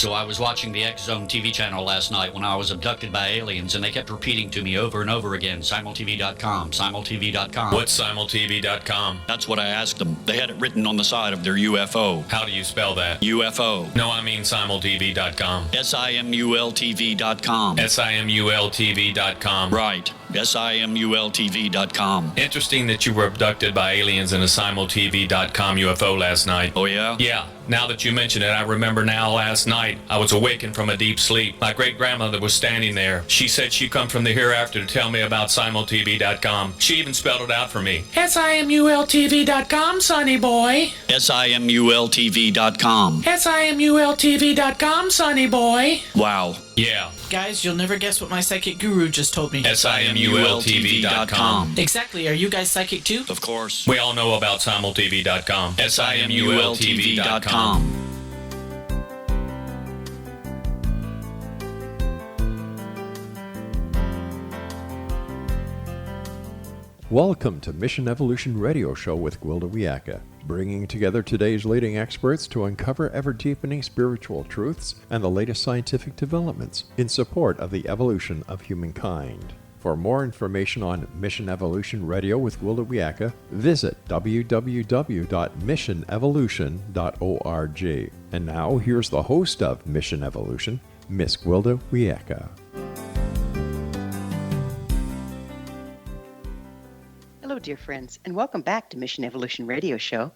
So I was watching the X Zone TV channel last night when I was abducted by aliens, and they kept repeating to me over and over again, simultv.com, simultv.com. What's simultv.com? That's what I asked them. They had it written on the side of their UFO. How do you spell that? UFO. No, I mean simultv.com. simultv.com. simultv.com. Right. simultv.com. Interesting that you were abducted by aliens in a simultv.com UFO last night. Oh, yeah? Yeah. Now that you mention it, I remember now last night I was awakened from a deep sleep. My great-grandmother was standing there. She said she'd come from the hereafter to tell me about simultv.com. She even spelled it out for me. simultv.com, sonny boy. simultv.com. simultv.com, sonny boy. Wow. Yeah. Guys, you'll never guess what my psychic guru just told me. simultv.com. Exactly. Are you guys psychic too? Of course. We all know about simultv.com. simultv.com. Welcome to Mission Evolution Radio Show with Gwilda Wiyaka, bringing together today's leading experts to uncover ever-deepening spiritual truths and the latest scientific developments in support of the evolution of humankind. For more information on Mission Evolution Radio with Gwilda Wiyaka, visit www.missionevolution.org. And now, here's the host of Mission Evolution, Miss Gwilda Wiyaka. Hello, dear friends, and welcome back to Mission Evolution Radio Show,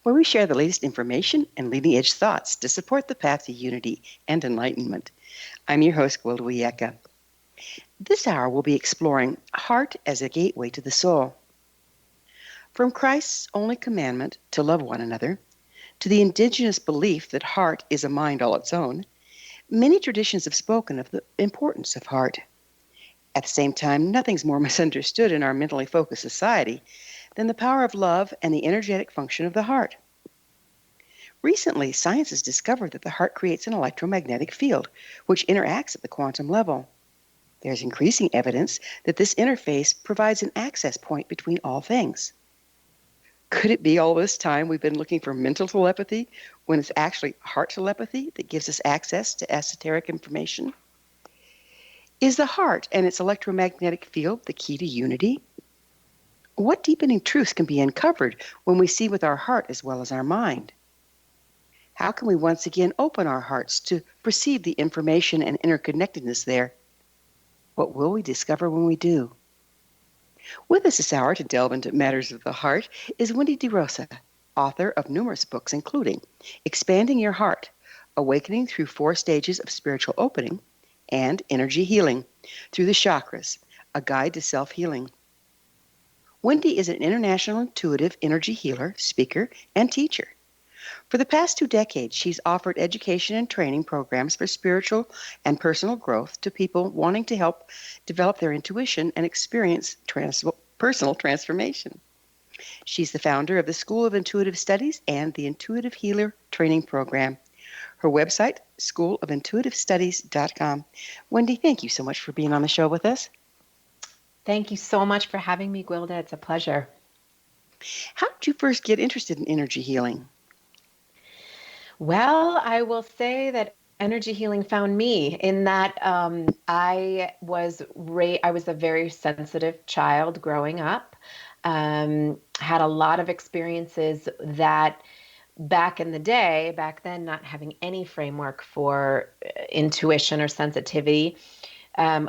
where we share the latest information and leading-edge thoughts to support the path to unity and enlightenment. I'm your host, Gwilda Wiyaka. This hour, we'll be exploring heart as a gateway to the soul. From Christ's only commandment to love one another, to the indigenous belief that heart is a mind all its own, many traditions have spoken of the importance of heart. At the same time, nothing's more misunderstood in our mentally focused society than the power of love and the energetic function of the heart. Recently, science has discovered that the heart creates an electromagnetic field, which interacts at the quantum level. There's increasing evidence that this interface provides an access point between all things. Could it be all this time we've been looking for mental telepathy when it's actually heart telepathy that gives us access to esoteric information? Is the heart and its electromagnetic field the key to unity? What deepening truths can be uncovered when we see with our heart as well as our mind? How can we once again open our hearts to perceive the information and interconnectedness there? What will we discover when we do? With us this hour to delve into matters of the heart is Wendy De Rosa, author of numerous books including Expanding Your Heart, Awakening Through 4 Stages of Spiritual Opening, and Energy Healing Through the Chakras, A Guide to Self-Healing. Wendy is an international intuitive energy healer, speaker, and teacher. For the past 2 decades, she's offered education and training programs for spiritual and personal growth to people wanting to help develop their intuition and experience personal transformation. She's the founder of the School of Intuitive Studies and the Intuitive Healer Training Program. Her website, schoolofintuitivestudies.com. Wendy, thank you so much for being on the show with us. Thank you so much for having me, Gwilda. It's a pleasure. How did you first get interested in energy healing? Well, I will say that energy healing found me in that I was a very sensitive child growing up, had a lot of experiences that back in the day, back then not having any framework for intuition or sensitivity,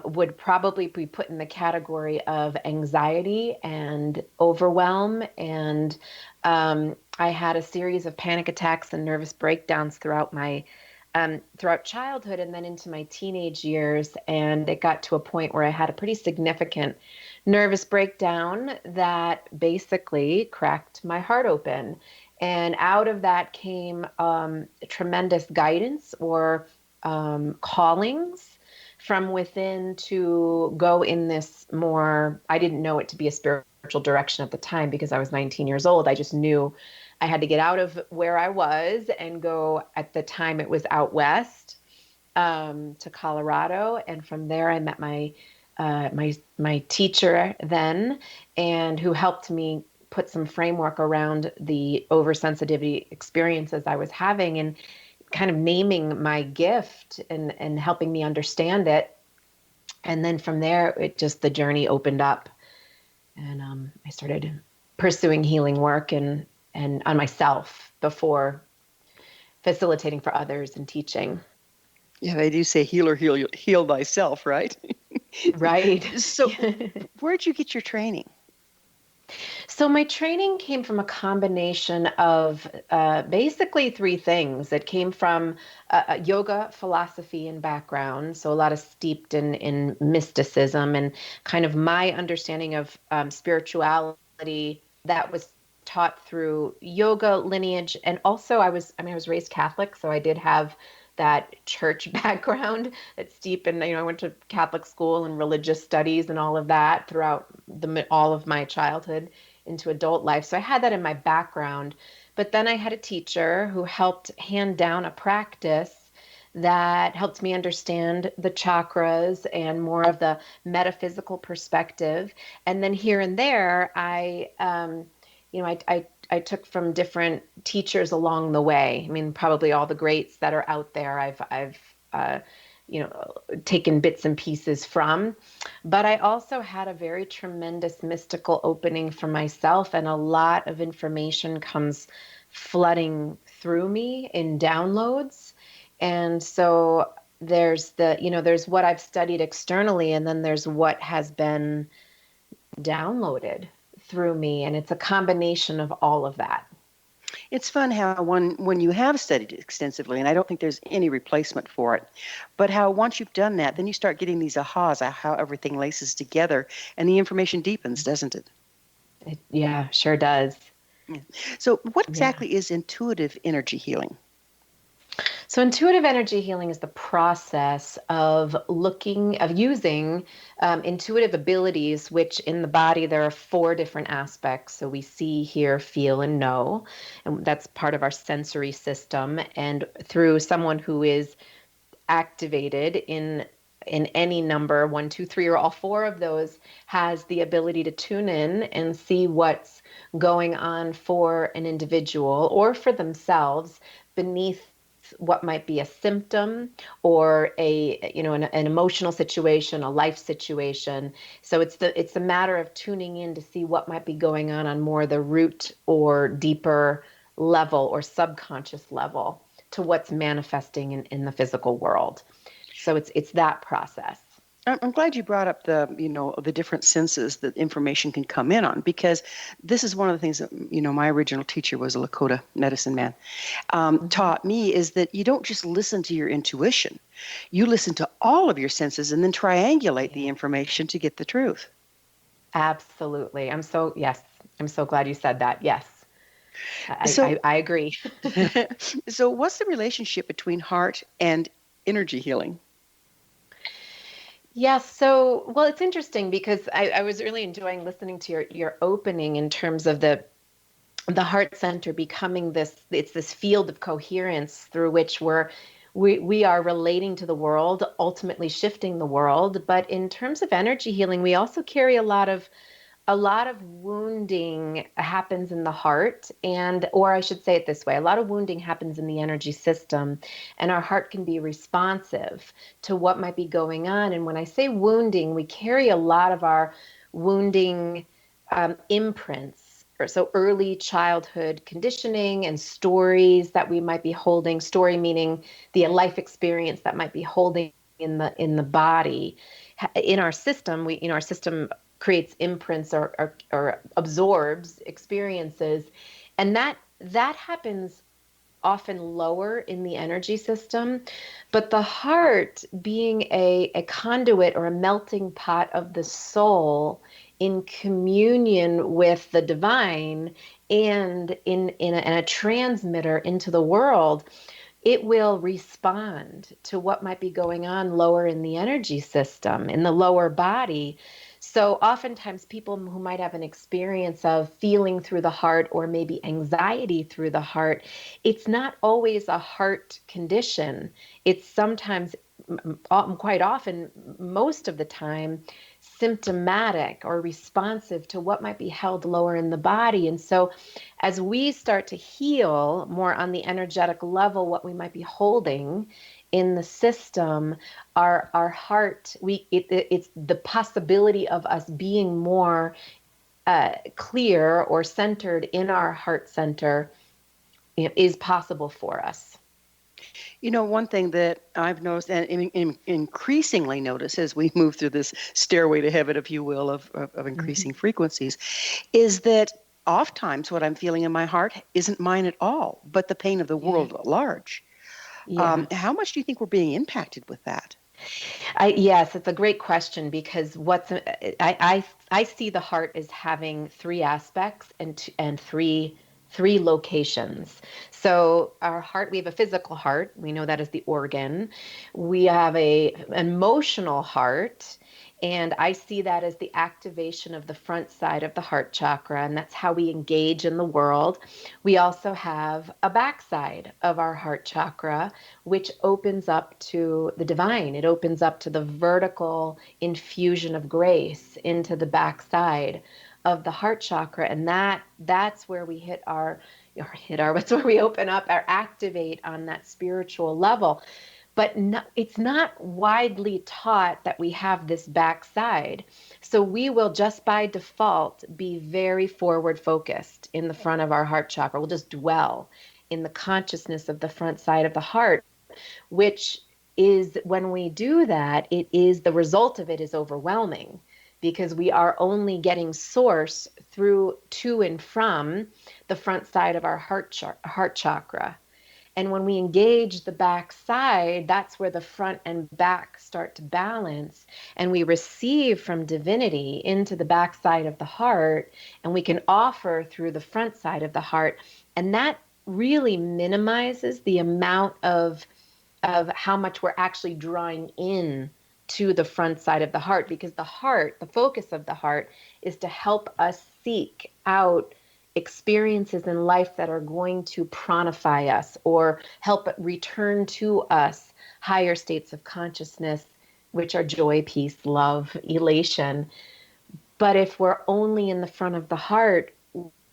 would probably be put in the category of anxiety and overwhelm. And I had a series of panic attacks and nervous breakdowns throughout childhood and then into my teenage years. And it got to a point where I had a pretty significant nervous breakdown that basically cracked my heart open. And out of that came tremendous guidance or callings from within to go in this more, I didn't know it to be a spiritual direction at the time because I was 19 years old. I just knew I had to get out of where I was and go, at the time it was out west to Colorado. And from there I met my teacher then, and who helped me put some framework around the oversensitivity experiences I was having. And kind of naming my gift and helping me understand it. And then from there, the journey opened up, and I started pursuing healing work and on myself before facilitating for others and teaching. Yeah, they do say heal thyself, right? Right. So where'd you get your training? So my training came from a combination of basically three things. It came from yoga philosophy and background, so a lot of steeped in mysticism and kind of my understanding of spirituality that was taught through yoga lineage. And also I was raised Catholic, so I did have that church background that's deep. And, I went to Catholic school and religious studies and all of that throughout all of my childhood into adult life. So I had that in my background. But then I had a teacher who helped hand down a practice that helped me understand the chakras and more of the metaphysical perspective. And then here and there, I took from different teachers along the way. I mean, probably all the greats that are out there, I've taken bits and pieces from. But I also had a very tremendous mystical opening for myself, and a lot of information comes flooding through me in downloads. And so there's there's what I've studied externally, and then there's what has been downloaded through me, and it's a combination of all of that. It's fun how when you have studied it extensively, and I don't think there's any replacement for it, but how once you've done that, then you start getting these ahas, how everything laces together, and the information deepens, doesn't it? Yeah, sure does. Yeah. So what exactly is intuitive energy healing? So intuitive energy healing is the process of using intuitive abilities, which in the body, there are 4 different aspects. So we see, hear, feel, and know. And that's part of our sensory system. And through someone who is activated in any number, 1, 2, 3, or all 4 of those, has the ability to tune in and see what's going on for an individual or for themselves beneath what might be a symptom or an emotional situation, a life situation. So it's a matter of tuning in to see what might be going on more the root or deeper level or subconscious level to what's manifesting in the physical world. So it's that process. I'm glad you brought up the different senses that information can come in on, because this is one of the things that, my original teacher was a Lakota medicine man, taught me, is that you don't just listen to your intuition. You listen to all of your senses and then triangulate the information to get the truth. Absolutely. I'm so glad you said that. Yes. I agree. So what's the relationship between heart and energy healing? Yes. So, well, it's interesting because I was really enjoying listening to your opening in terms of the heart center becoming this field of coherence through which we are relating to the world, ultimately shifting the world. But in terms of energy healing, we also carry a lot of wounding happens in the heart, or I should say it this way, a lot of wounding happens in the energy system, and our heart can be responsive to what might be going on. And when I say wounding, we carry a lot of our wounding imprints, so early childhood conditioning and stories that we might be holding, story meaning the life experience that might be holding in the body. In our system, our system creates imprints or absorbs experiences. And that happens often lower in the energy system. But the heart, being a conduit or a melting pot of the soul in communion with the divine and in a transmitter into the world, it will respond to what might be going on lower in the energy system, in the lower body. So oftentimes people who might have an experience of feeling through the heart or maybe anxiety through the heart, it's not always a heart condition. It's sometimes, quite often, most of the time, symptomatic or responsive to what might be held lower in the body. And so as we start to heal more on the energetic level, what we might be holding in the system, our heart, it's the possibility of us being more clear or centered in our heart center is possible for us. You know, one thing that I've noticed and increasingly notice as we move through this stairway to heaven, if you will, of increasing frequencies, is that oftentimes what I'm feeling in my heart isn't mine at all, but the pain of the world at large. Yeah. How much do you think we're being impacted with that? Yes, it's a great question, because I see the heart as having three aspects and three locations. So our heart, we have a physical heart. We know that is the organ. We have an emotional heart, and I see that as the activation of the front side of the heart chakra, and that's how we engage in the world. We also have a backside of our heart chakra, which opens up to the divine. It opens up to the vertical infusion of grace into the backside of the heart chakra, and that's where we that's where we open up or activate on that spiritual level. But it's not widely taught that we have this backside. So we will just by default be very forward focused in the front of our heart chakra. We'll just dwell in the consciousness of the front side of the heart, which is, when we do that, the result of it is overwhelming, because we are only getting source through to and from the front side of our heart chakra. And when we engage the back side, that's where the front and back start to balance, and we receive from divinity into the back side of the heart, and we can offer through the front side of the heart. And that really minimizes the amount of how much we're actually drawing in to the front side of the heart, because the heart, the focus of the heart, is to help us seek out experiences in life that are going to pranify us or help return to us higher states of consciousness, which are joy, peace, love, elation. But if we're only in the front of the heart,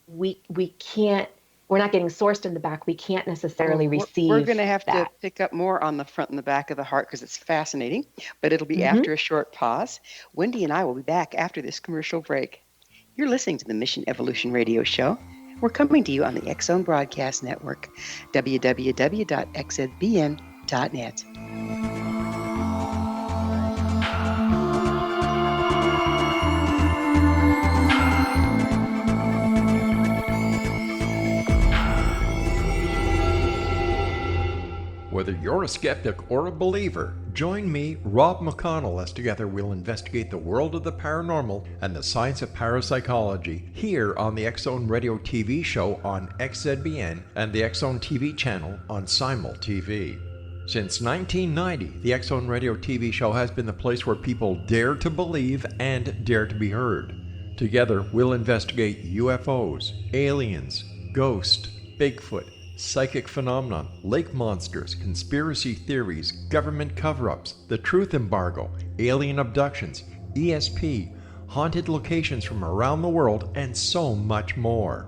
we can't, we're not getting sourced in the back. We can't necessarily receive. We're going to have that. to pick up more on the front and the back of the heart, because it's fascinating, but it'll be after a short pause. Wendy and I will be back after this commercial break. You're listening to the Mission Evolution Radio Show. We're coming to you on the X-Zone Broadcast Network, www.xzbn.net. Whether you're a skeptic or a believer, join me, Rob McConnell, as together we'll investigate the world of the paranormal and the science of parapsychology here on the X-Zone Radio TV show on XZBN and the X-Zone TV channel on Simul TV. Since 1990, the X-Zone Radio TV show has been the place where people dare to believe and dare to be heard. Together, we'll investigate UFOs, aliens, ghosts, Bigfoot, psychic phenomenon, lake monsters, conspiracy theories, government cover-ups, the truth embargo, alien abductions, ESP, haunted locations from around the world, and so much more.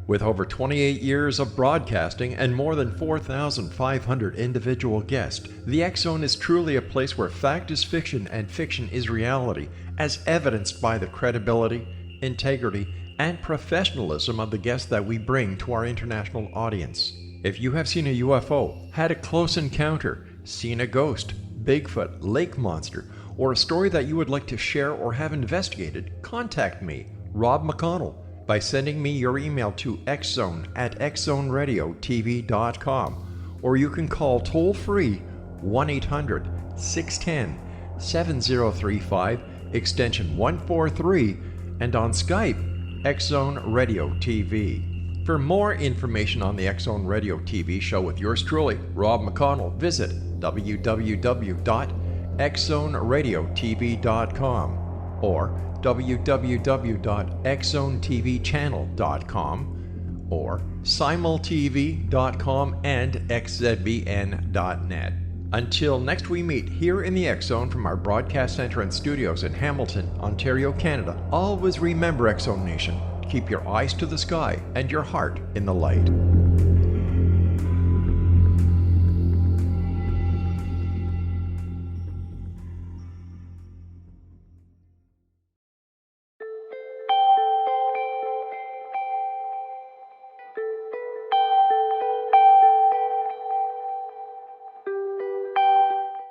With over 28 years of broadcasting and more than 4,500 individual guests, the X-Zone is truly a place where fact is fiction and fiction is reality, as evidenced by the credibility, integrity, and professionalism of the guests that we bring to our international audience. If you have seen a UFO, had a close encounter, seen a ghost, Bigfoot, lake monster, or a story that you would like to share or have investigated, contact me, Rob McConnell, by sending me your email to xzone@xzoneradiotv.com, or you can call toll-free 1-800-610-7035, extension 143, and on Skype, X-Zone Radio TV. For more information on the X-Zone Radio TV show with yours truly, Rob McConnell, visit www.xzoneradiotv.com or www.xzonetvchannel.com or simultv.com and xzbn.net. Until next we meet here in the X Zone from our broadcast center and studios in Hamilton, Ontario, Canada, always remember, X Zone Nation, keep your eyes to the sky and your heart in the light.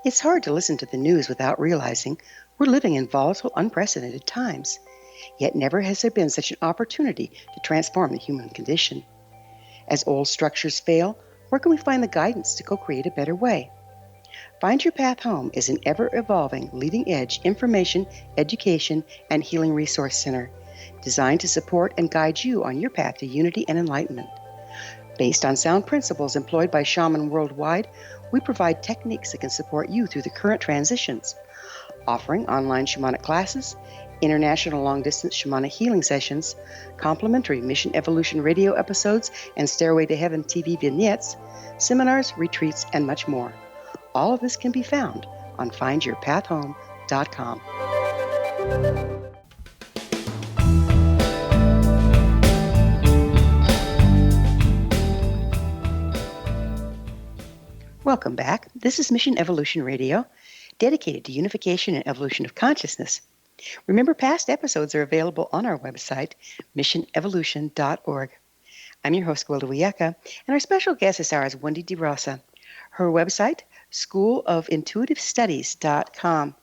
It's hard to listen to the news without realizing we're living in volatile, unprecedented times. Yet never has there been such an opportunity to transform the human condition. As old structures fail, where can we find the guidance to co-create a better way? Find Your Path Home is an ever-evolving, leading-edge information, education, and healing resource center designed to support and guide you on your path to unity and enlightenment. Based on sound principles employed by shaman worldwide, we provide techniques that can support you through the current transitions, offering online shamanic classes, international long-distance shamanic healing sessions, complimentary Mission Evolution radio episodes and Stairway to Heaven TV vignettes, seminars, retreats, and much more. All of this can be found on findyourpathhome.com. Welcome back. This is Mission Evolution Radio, dedicated to unification and evolution of consciousness. Remember, past episodes are available on our website, missionevolution.org. I'm your host, Gwilda Wiyaka, and our special guest this hour is Wendy De Rosa. Her website, schoolofintuitivestudies.com.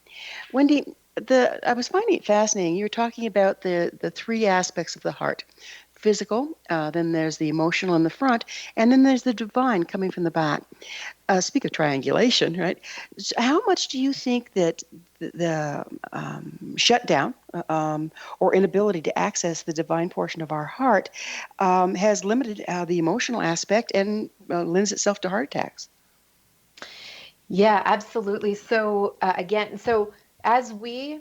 Wendy, I was finding it fascinating. You were talking about the three aspects of the heart. Physical, then there's the emotional in the front, and then there's the divine coming from the back. Speak of triangulation, right? How much do you think that the shutdown or inability to access the divine portion of our heart has limited the emotional aspect and lends itself to heart attacks? Yeah, absolutely. So as we,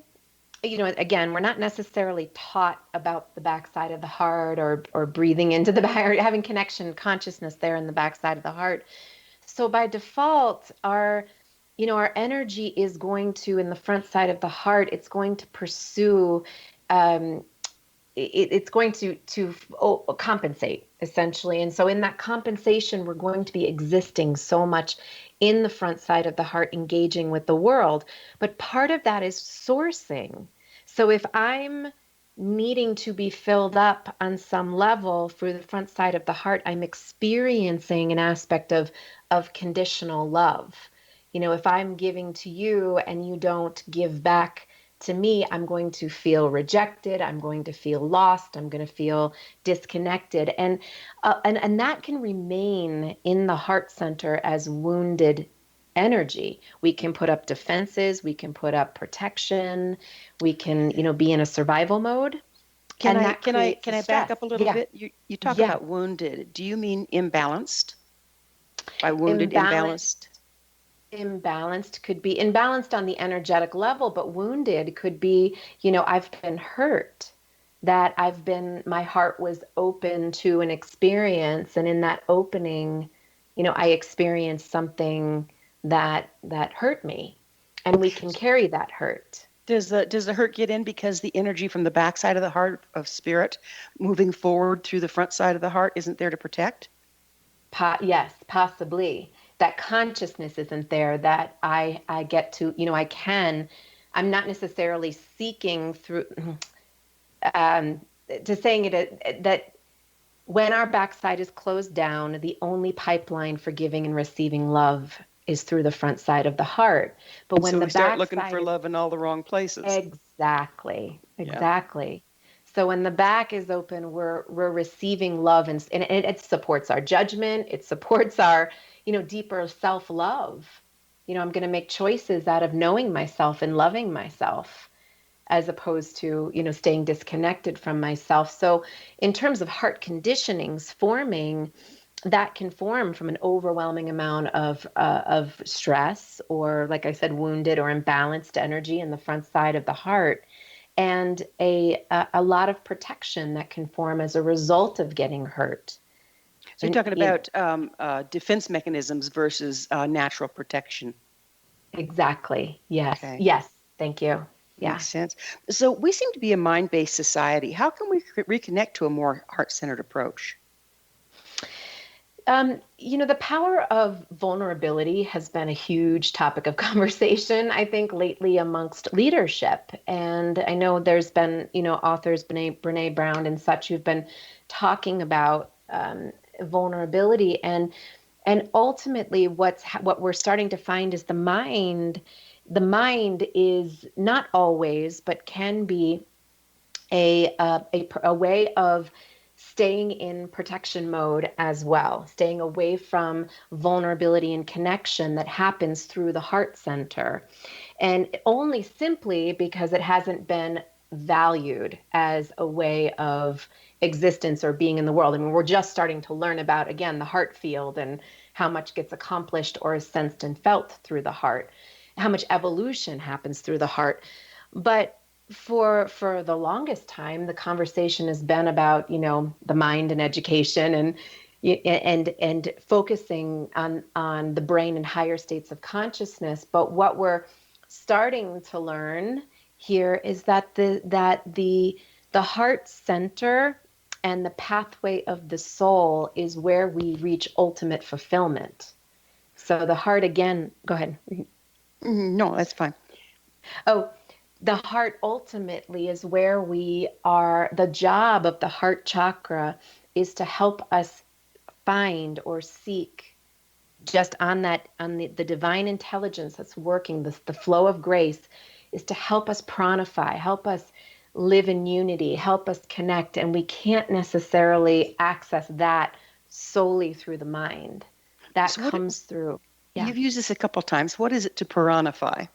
again, we're not necessarily taught about the backside of the heart or breathing into the back or having connection consciousness there in the backside of the heart. So by default, our energy is going to, in the front side of the heart, it's going to pursue, it's going to compensate, essentially. And so in that compensation, we're going to be existing so much in the front side of the heart, engaging with the world. But part of that is sourcing. So if I'm needing to be filled up on some level through the front side of the heart, I'm experiencing an aspect of conditional love. If I'm giving to you and you don't give back to me, I'm going to feel rejected. I'm going to feel lost. I'm going to feel disconnected. And that can remain in the heart center as wounded energy. We can put up defenses. We can put up protection. We can, be in a survival mode. Can I back up a little bit? You talk about wounded. Do you mean imbalanced? By wounded, imbalanced? Imbalanced could be imbalanced on the energetic level, but wounded could be, I've been hurt, that my heart was open to an experience. And in that opening, I experienced something that hurt me, and we can carry that hurt. Does the hurt get in because the energy from the backside of the heart of spirit moving forward through the front side of the heart isn't there to protect? Yes, possibly. That consciousness isn't there, that I get to, I'm not necessarily seeking through, to saying it, that when our backside is closed down, the only pipeline for giving and receiving love is through the front side of the heart. But when the start looking for love in all the wrong places. Exactly. Yeah. So when the back is open, we're receiving love, and it supports our judgment. It supports our, deeper self-love. I'm going to make choices out of knowing myself and loving myself, as opposed to, staying disconnected from myself. So in terms of heart conditionings forming, that can form from an overwhelming amount of stress, or, like I said, wounded or imbalanced energy in the front side of the heart, and a lot of protection that can form as a result of getting hurt. So you're talking about defense mechanisms versus natural protection. Exactly. Yes. Okay. Yes. Thank you. Yeah. Makes sense. So we seem to be a mind-based society. How can we reconnect to a more heart-centered approach? The power of vulnerability has been a huge topic of conversation, I think, lately amongst leadership. And I know there's been, authors, Brene Brown and such, who've been talking about vulnerability. And ultimately, what we're starting to find is the mind. The mind is not always, but can be a way of staying in protection mode as well, staying away from vulnerability and connection that happens through the heart center. And only simply because it hasn't been valued as a way of existence or being in the world. I mean, we're just starting to learn about, again, the heart field and how much gets accomplished or is sensed and felt through the heart, how much evolution happens through the heart. But for the longest time, the conversation has been about, the mind and education and focusing on the brain and higher states of consciousness. But what we're starting to learn here is that the heart center and the pathway of the soul is where we reach ultimate fulfillment. So the heart, again, go ahead. No, that's fine. Oh, the heart ultimately is where we are. The job of the heart chakra is to help us find or seek, just on the divine intelligence that's working, the flow of grace, is to help us pranify, help us live in unity, help us connect. And we can't necessarily access that solely through the mind. That So comes through. Yeah. You've used this a couple of times. What is it to pranify?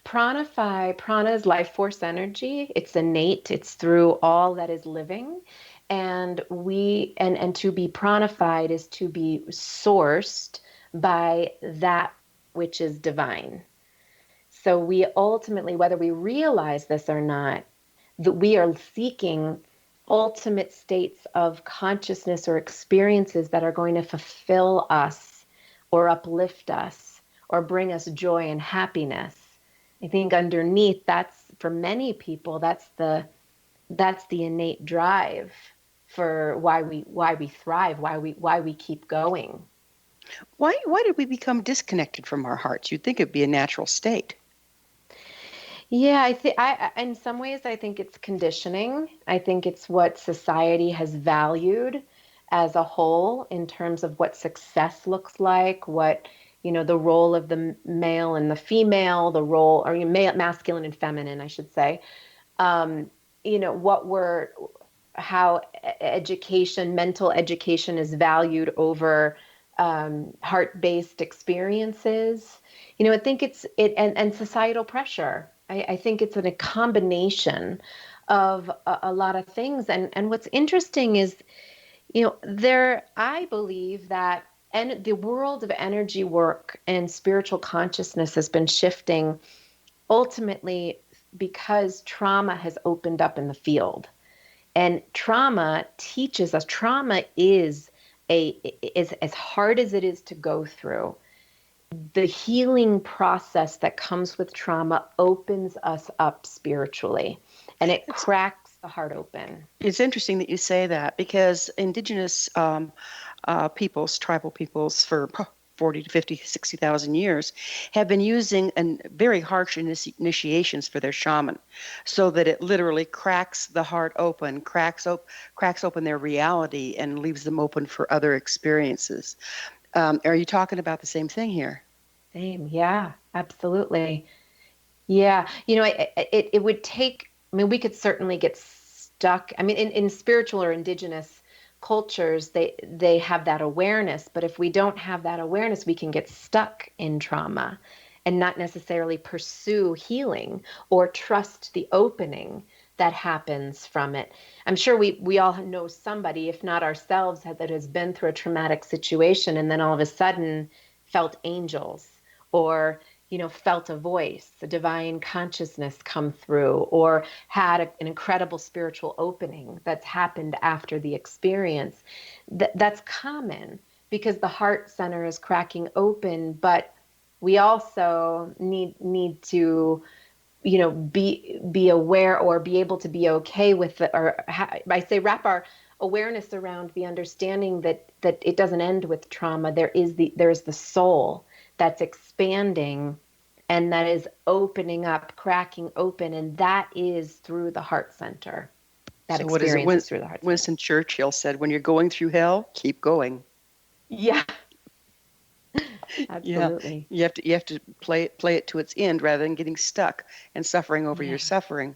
Prana is life force energy. It's innate. It's through all that is living. And to be pranified is to be sourced by that which is divine. So we ultimately, whether we realize this or not, that we are seeking ultimate states of consciousness or experiences that are going to fulfill us or uplift us or bring us joy and happiness. I think underneath, that's, for many people, that's the innate drive for why we thrive, why we keep going. Why did we become disconnected from our hearts? You'd think it'd be a natural state. Yeah, I in some ways I think it's conditioning. I think it's what society has valued as a whole in terms of what success looks like, what, the role of the male and the female, the role, or male, masculine and feminine, I should say. How education, mental education is valued over heart-based experiences. I think and societal pressure. I think it's a combination of a lot of things. And what's interesting is, I believe that the world of energy work and spiritual consciousness has been shifting ultimately because trauma has opened up in the field. And trauma teaches us, trauma is as hard as it is to go through. The healing process that comes with trauma opens us up spiritually, and it cracks the heart open. It's interesting that you say that, because indigenous peoples, tribal peoples, for 40 to 50, 60,000 years, have been using very harsh initiations for their shaman, so that it literally cracks the heart open, cracks open their reality, and leaves them open for other experiences. Are you talking about the same thing here? Same, yeah, absolutely. Yeah, it would take, we could certainly get stuck. In spiritual or indigenous cultures, they have that awareness, but if we don't have that awareness, we can get stuck in trauma and not necessarily pursue healing or trust the opening that happens from it. I'm sure we all know somebody, if not ourselves, that has been through a traumatic situation and then all of a sudden felt angels, or felt a voice, a divine consciousness come through, or had an incredible spiritual opening that's happened after the experience. That's common because the heart center is cracking open, but we also need to, be aware or be able to be okay with it, or I say wrap our awareness around the understanding that it doesn't end with trauma. There's the soul that's expanding, and that is opening up, cracking open, and that is through the heart center. That So what is it? experience is through the heart center. Winston Churchill said, when you're going through hell, keep going. Yeah. Absolutely. Yeah. You have to play it to its end rather than getting stuck and suffering over your suffering.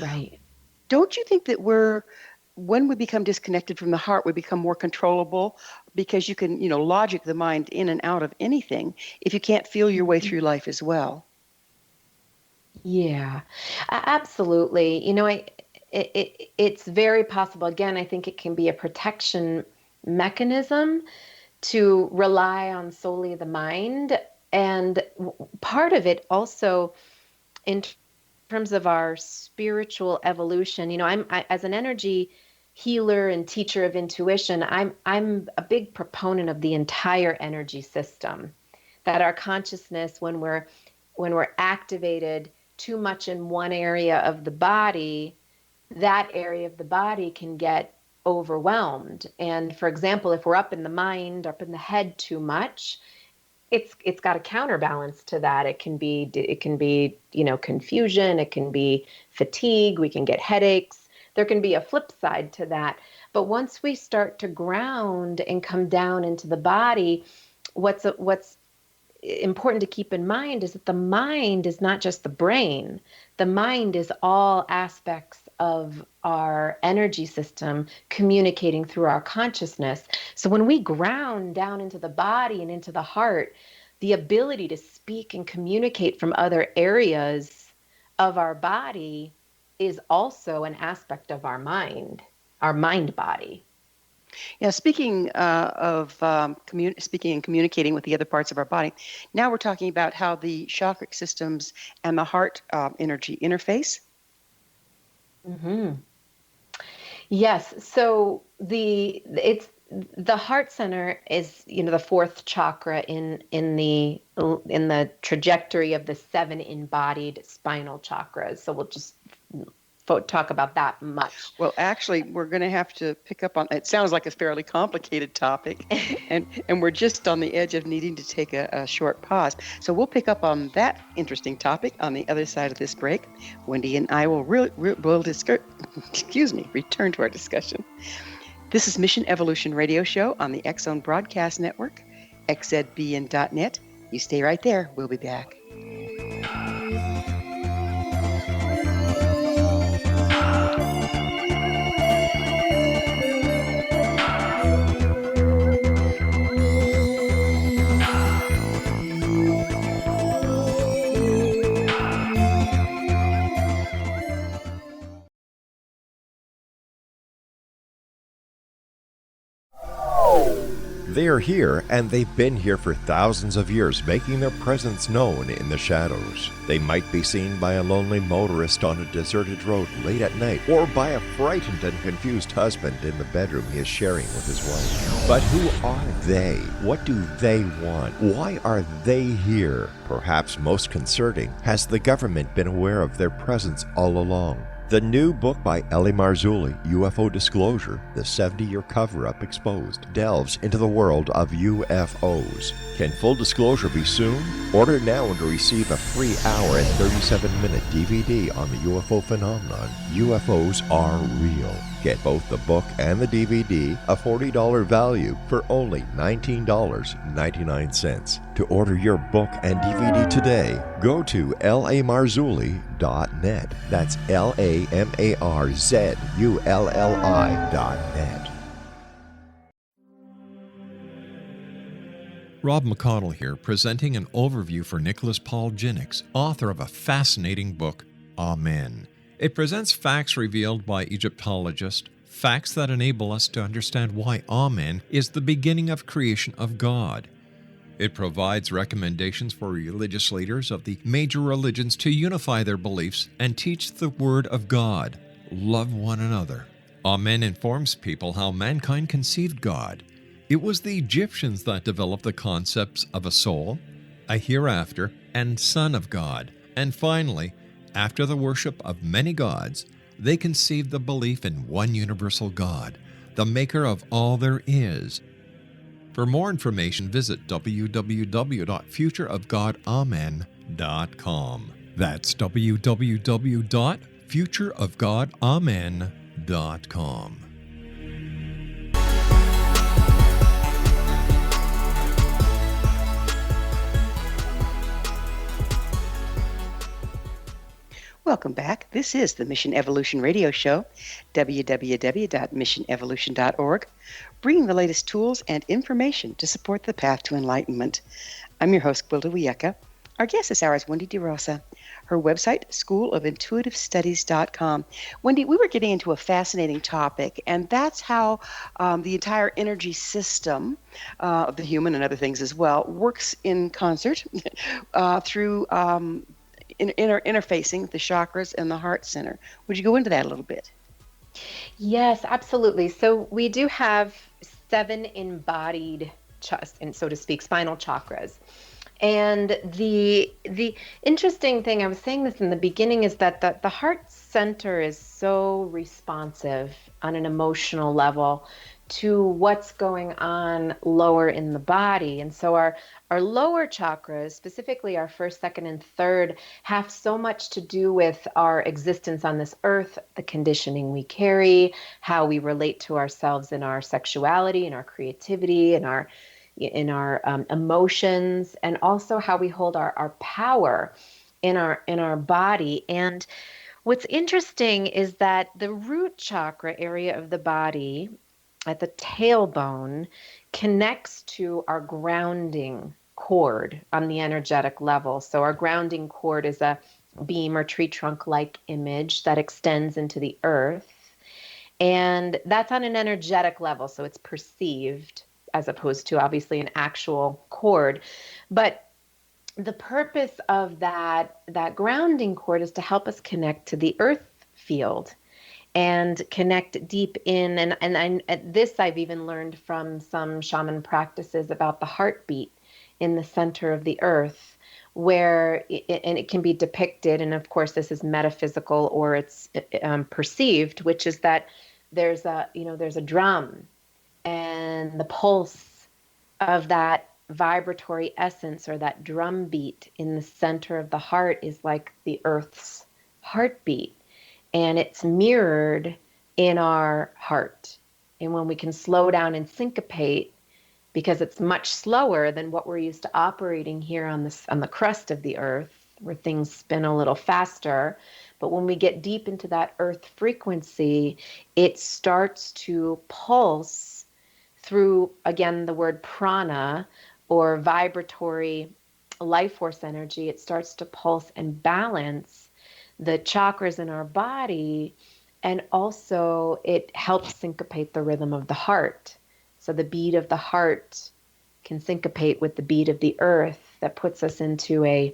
Right. Don't you think that when we become disconnected from the heart, we become more controllable, because you can, logic the mind in and out of anything if you can't feel your way through life as well? Yeah, absolutely. It's very possible. Again, I think it can be a protection mechanism to rely on solely the mind. And part of it also, in terms of our spiritual evolution, as an energy healer and teacher of intuition, I'm a big proponent of the entire energy system. That our consciousness, when we're activated too much in one area of the body, that area of the body can get overwhelmed. And for example, if we're up in the mind, up in the head too much, it's got a counterbalance to that. It can be confusion, it can be fatigue, we can get headaches. There can be a flip side to that. But once we start to ground and come down into the body, what's important to keep in mind is that the mind is not just the brain. The mind is all aspects of our energy system communicating through our consciousness. So when we ground down into the body and into the heart, the ability to speak and communicate from other areas of our body is also an aspect of our mind body. Yeah, speaking of speaking and communicating with the other parts of our body, now we're talking about how the chakra systems and the heart energy interface. Mm-hmm. Yes. So the heart center is, the fourth chakra in the trajectory of the 7 embodied spinal chakras. So we'll just talk about that much. Well, actually, we're going to have to pick up on, it sounds like a fairly complicated topic, and we're just on the edge of needing to take a short pause. So we'll pick up on that interesting topic on the other side of this break. Wendy and I will return to our discussion. This is Mission Evolution Radio Show on the X-Zone Broadcast Network, xzbn.net. You stay right there. We'll be back. They are here, and they've been here for thousands of years, making their presence known in the shadows. They might be seen by a lonely motorist on a deserted road late at night, or by a frightened and confused husband in the bedroom he is sharing with his wife. But who are they? What do they want? Why are they here? Perhaps most concerning, has the government been aware of their presence all along? The new book by Ellie Marzulli, UFO Disclosure, the 70-year cover-up exposed, delves into the world of UFOs. Can full disclosure be soon? Order now and receive a free hour and 37-minute DVD on the UFO phenomenon. UFOs are real. Get both the book and the DVD, a $40 value, for only $19.99. To order your book and DVD today, go to lamarzulli.net. That's LAMARZULLI.net. Rob McConnell here, presenting an overview for Nicholas Paul Jennings, author of a fascinating book, Amen. It presents facts revealed by Egyptologists, facts that enable us to understand why Amen is the beginning of creation of God. It provides recommendations for religious leaders of the major religions to unify their beliefs and teach the Word of God. Love one another. Amen informs people how mankind conceived God. It was the Egyptians that developed the concepts of a soul, a hereafter, and Son of God. And finally, after the worship of many gods, they conceived the belief in one universal God, the maker of all there is. For more information, visit www.futureofgodamen.com. That's www.futureofgodamen.com. Welcome back. This is the Mission Evolution Radio Show, www.missionevolution.org, bringing the latest tools and information to support the path to enlightenment. I'm your host, Gwilda Wiyaka. Our guest this hour is Wendy De Rosa. Her website, schoolofintuitivestudies.com. Wendy, we were getting into a fascinating topic, and that's how the entire energy system of the human and other things as well works in concert through interfacing the chakras and the heart center. Would you go into that a little bit? Yes, absolutely. So we do have 7 embodied, and so to speak, spinal chakras. And the interesting thing, I was saying this in the beginning, is that the heart center is so responsive on an emotional level to what's going on lower in the body. And so our lower chakras, specifically our first, second, and third, have so much to do with our existence on this earth, the conditioning we carry, how we relate to ourselves in our sexuality, in our creativity, in our emotions, and also how we hold our power in our body. And what's interesting is that the root chakra area of the body at the tailbone connects to our grounding cord on the energetic level. So our grounding cord is a beam or tree trunk-like image that extends into the earth. And that's on an energetic level, so it's perceived as opposed to obviously an actual cord. But the purpose of that grounding cord is to help us connect to the earth field and connect deep in. And this I've even learned from some shaman practices about the heartbeat in the center of the earth, where it can be depicted. And of course, this is metaphysical, or it's perceived, which is that there's a drum, and the pulse of that vibratory essence, or that drum beat in the center of the heart, is like the earth's heartbeat. And it's mirrored in our heart. And when we can slow down and syncopate, because it's much slower than what we're used to operating here on the crust of the earth, where things spin a little faster. But when we get deep into that earth frequency, it starts to pulse through, again, the word prana, or vibratory life force energy. It starts to pulse and balance the chakras in our body, and also it helps syncopate the rhythm of the heart. So the beat of the heart can syncopate with the beat of the earth. That puts us into a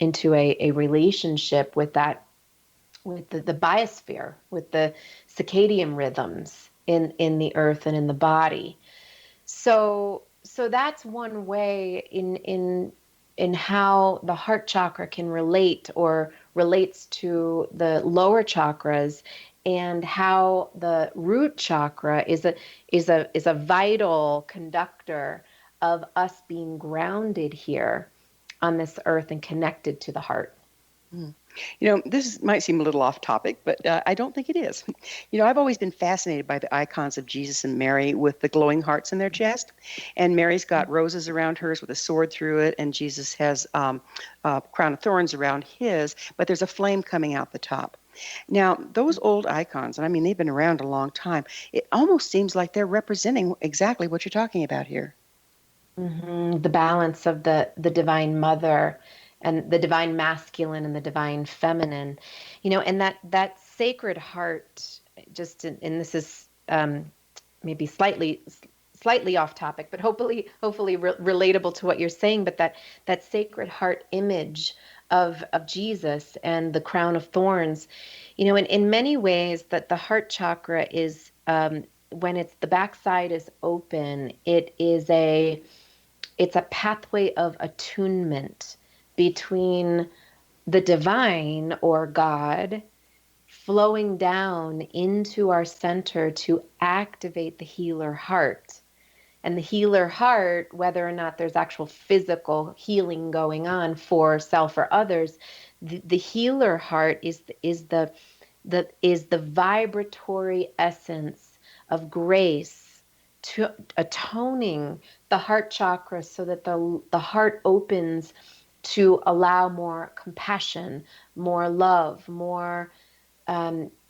relationship with the biosphere, with the circadian rhythms in the earth and in the body. So that's one way in how the heart chakra can relate, or relates to the lower chakras, and how the root chakra is a vital conductor of us being grounded here on this earth and connected to the heart. Mm. This might seem a little off topic, but I don't think it is. I've always been fascinated by the icons of Jesus and Mary with the glowing hearts in their chest. And Mary's got roses around hers with a sword through it, and Jesus has a crown of thorns around his, but there's a flame coming out the top. Now, those old icons, and I mean, they've been around a long time, it almost seems like they're representing exactly what you're talking about here. Mm-hmm. The balance of the Divine Mother, and the divine masculine and the divine feminine, and that sacred heart, and this is maybe slightly off topic, but hopefully relatable to what you're saying, but that sacred heart image of Jesus and the crown of thorns, in many ways, that the heart chakra is, when the backside is open, it is It's a pathway of attunement between the divine or God flowing down into our center to activate the healer heart. And the healer heart, whether or not there's actual physical healing going on for self or others, the healer heart is the vibratory essence of grace to atoning the heart chakra so that the heart opens to allow more compassion, more love, more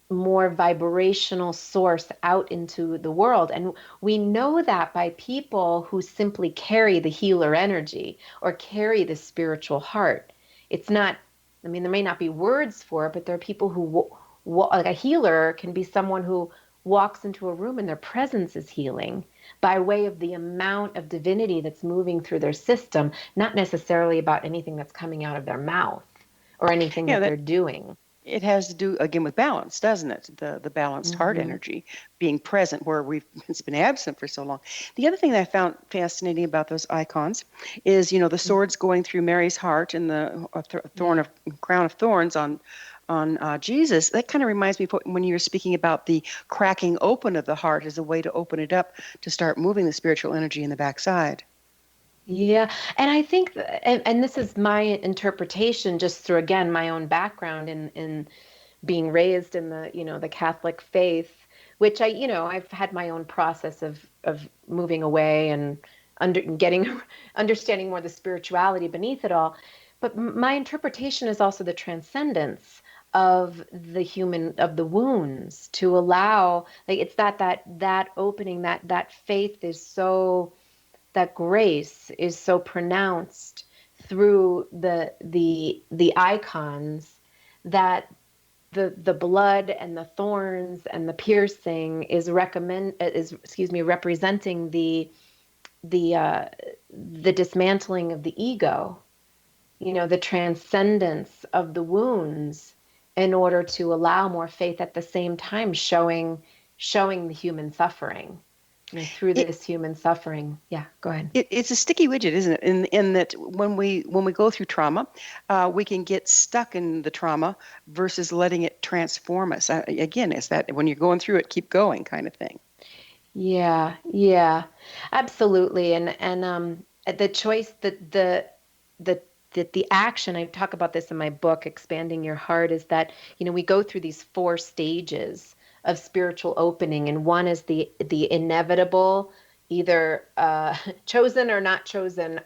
vibrational source out into the world. And we know that by people who simply carry the healer energy or carry the spiritual heart. It's not, I mean, there may not be words for it, but there are people who, like a healer can be someone who walks into a room and their presence is healing by way of the amount of divinity that's moving through their system, not necessarily about anything that's coming out of their mouth or anything that they're doing. It has to do, again, with balance, doesn't it? The balanced heart energy being present where it's been absent for so long. The other thing that I found fascinating about those icons is, the swords going through Mary's heart and the crown of thorns on Jesus. That kind of reminds me of when you were speaking about the cracking open of the heart as a way to open it up to start moving the spiritual energy in the backside. Yeah. And I think, and this is my interpretation just through, again, my own background in being raised in the Catholic faith, which I've had my own process of moving away and understanding more the spirituality beneath it all. But my interpretation is also the transcendence of the wounds to allow, like, it's that opening, that faith is so, that grace is so pronounced through the icons that the blood and the thorns and the piercing is representing the dismantling of the ego, the transcendence of the wounds in order to allow more faith at the same time showing the human suffering. Through this human suffering. Yeah, go ahead. It's a sticky widget, isn't it? In that when we go through trauma, we can get stuck in the trauma versus letting it transform us. Again, it's that when you're going through it, keep going kind of thing. Yeah, absolutely. And the choice that the action, I talk about this in my book, Expanding Your Heart, is that we go through these 4 stages of spiritual opening, and one is the inevitable, either chosen or not chosen,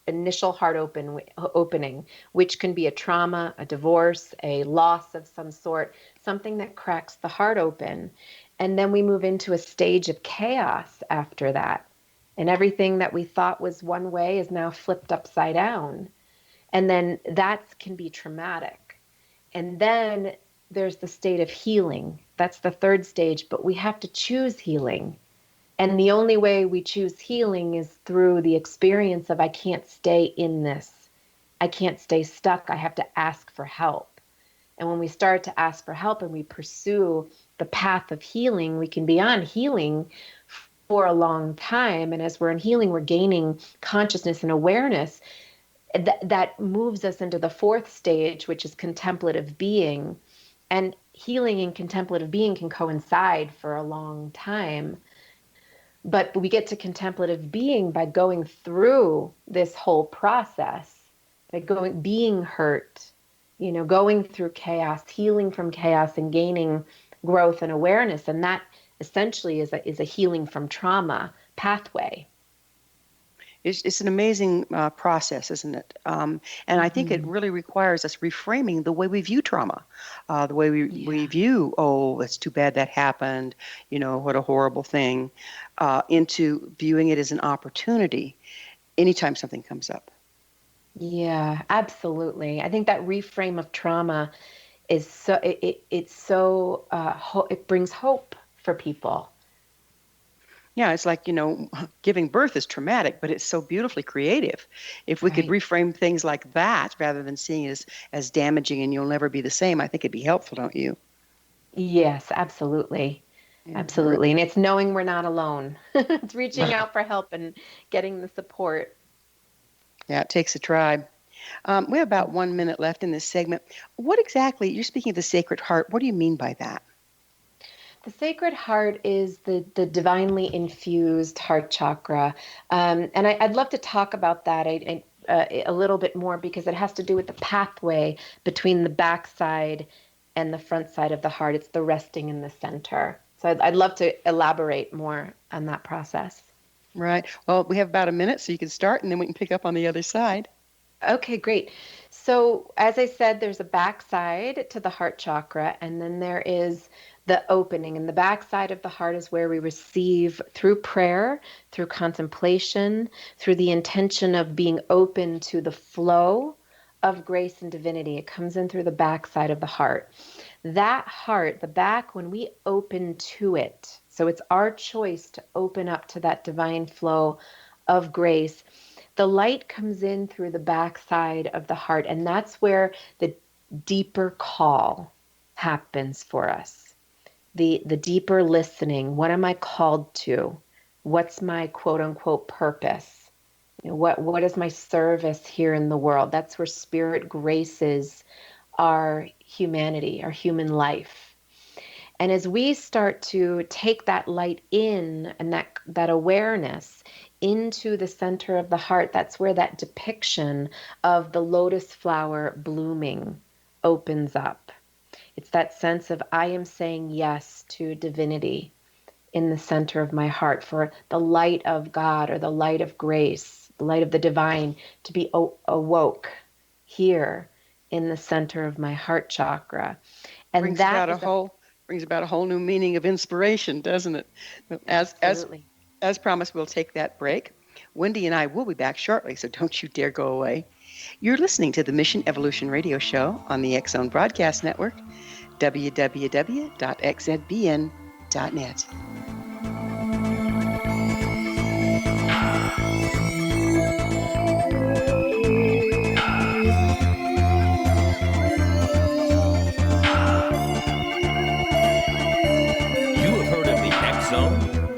initial heart opening, which can be a trauma, a divorce, a loss of some sort, something that cracks the heart open. And then we move into a stage of chaos after that, and everything that we thought was one way is now flipped upside down, and then that can be traumatic. And then there's the state of healing. That's the 3rd stage, but we have to choose healing. And the only way we choose healing is through the experience of, I can't stay in this. I can't stay stuck. I have to ask for help. And when we start to ask for help and we pursue the path of healing, we can be on healing for a long time. And as we're in healing, we're gaining consciousness and awareness that moves us into the 4th stage, which is contemplative being. And healing and contemplative being can coincide for a long time. But we get to contemplative being by going through this whole process, by being hurt, going through chaos, healing from chaos, and gaining growth and awareness. And that essentially is a healing from trauma pathway. It's an amazing process, isn't it? And I think it really requires us reframing the way we view trauma, the way we view, oh, it's too bad that happened, what a horrible thing, into viewing it as an opportunity anytime something comes up. Yeah, absolutely. I think that reframe of trauma is so, it's so, it brings hope for people. Yeah, it's like, giving birth is traumatic, but it's so beautifully creative. If we could reframe things like that rather than seeing it as damaging and you'll never be the same, I think it'd be helpful, don't you? Yes, absolutely. Yeah, absolutely. And it's knowing we're not alone. It's reaching out for help and getting the support. Yeah, it takes a tribe. We have about 1 minute left in this segment. What exactly, you're speaking of the Sacred Heart. What do you mean by that? The Sacred Heart is the divinely infused heart chakra. And I'd love to talk about that a little bit more because it has to do with the pathway between the backside and the front side of the heart. It's the resting in the center. So I'd love to elaborate more on that process. Right. Well, we have about a minute, so you can start, and then we can pick up on the other side. Okay, great. So as I said, there's a backside to the heart chakra, and then there is the opening. And the backside of the heart is where we receive through prayer, through contemplation, through the intention of being open to the flow of grace and divinity. It comes in through the backside of the heart. That heart, the back, when we open to it, so it's our choice to open up to that divine flow of grace. The light comes in through the backside of the heart, and that's where the deeper call happens for us. The deeper listening. What am I called to? What's my quote unquote purpose? What is my service here in the world? That's where spirit graces our humanity, our human life. And as we start to take that light in and that awareness into the center of the heart, that's where that depiction of the lotus flower blooming opens up. It's that sense of I am saying yes to divinity in the center of my heart, for the light of God or the light of grace, the light of the divine to be awoke here in the center of my heart chakra. And brings that about a whole new meaning of inspiration, doesn't it? Absolutely. As promised, we'll take that break. Wendy and I will be back shortly, so don't you dare go away. You're listening to the Mission Evolution Radio Show on the X Zone Broadcast Network, www.xzbn.net.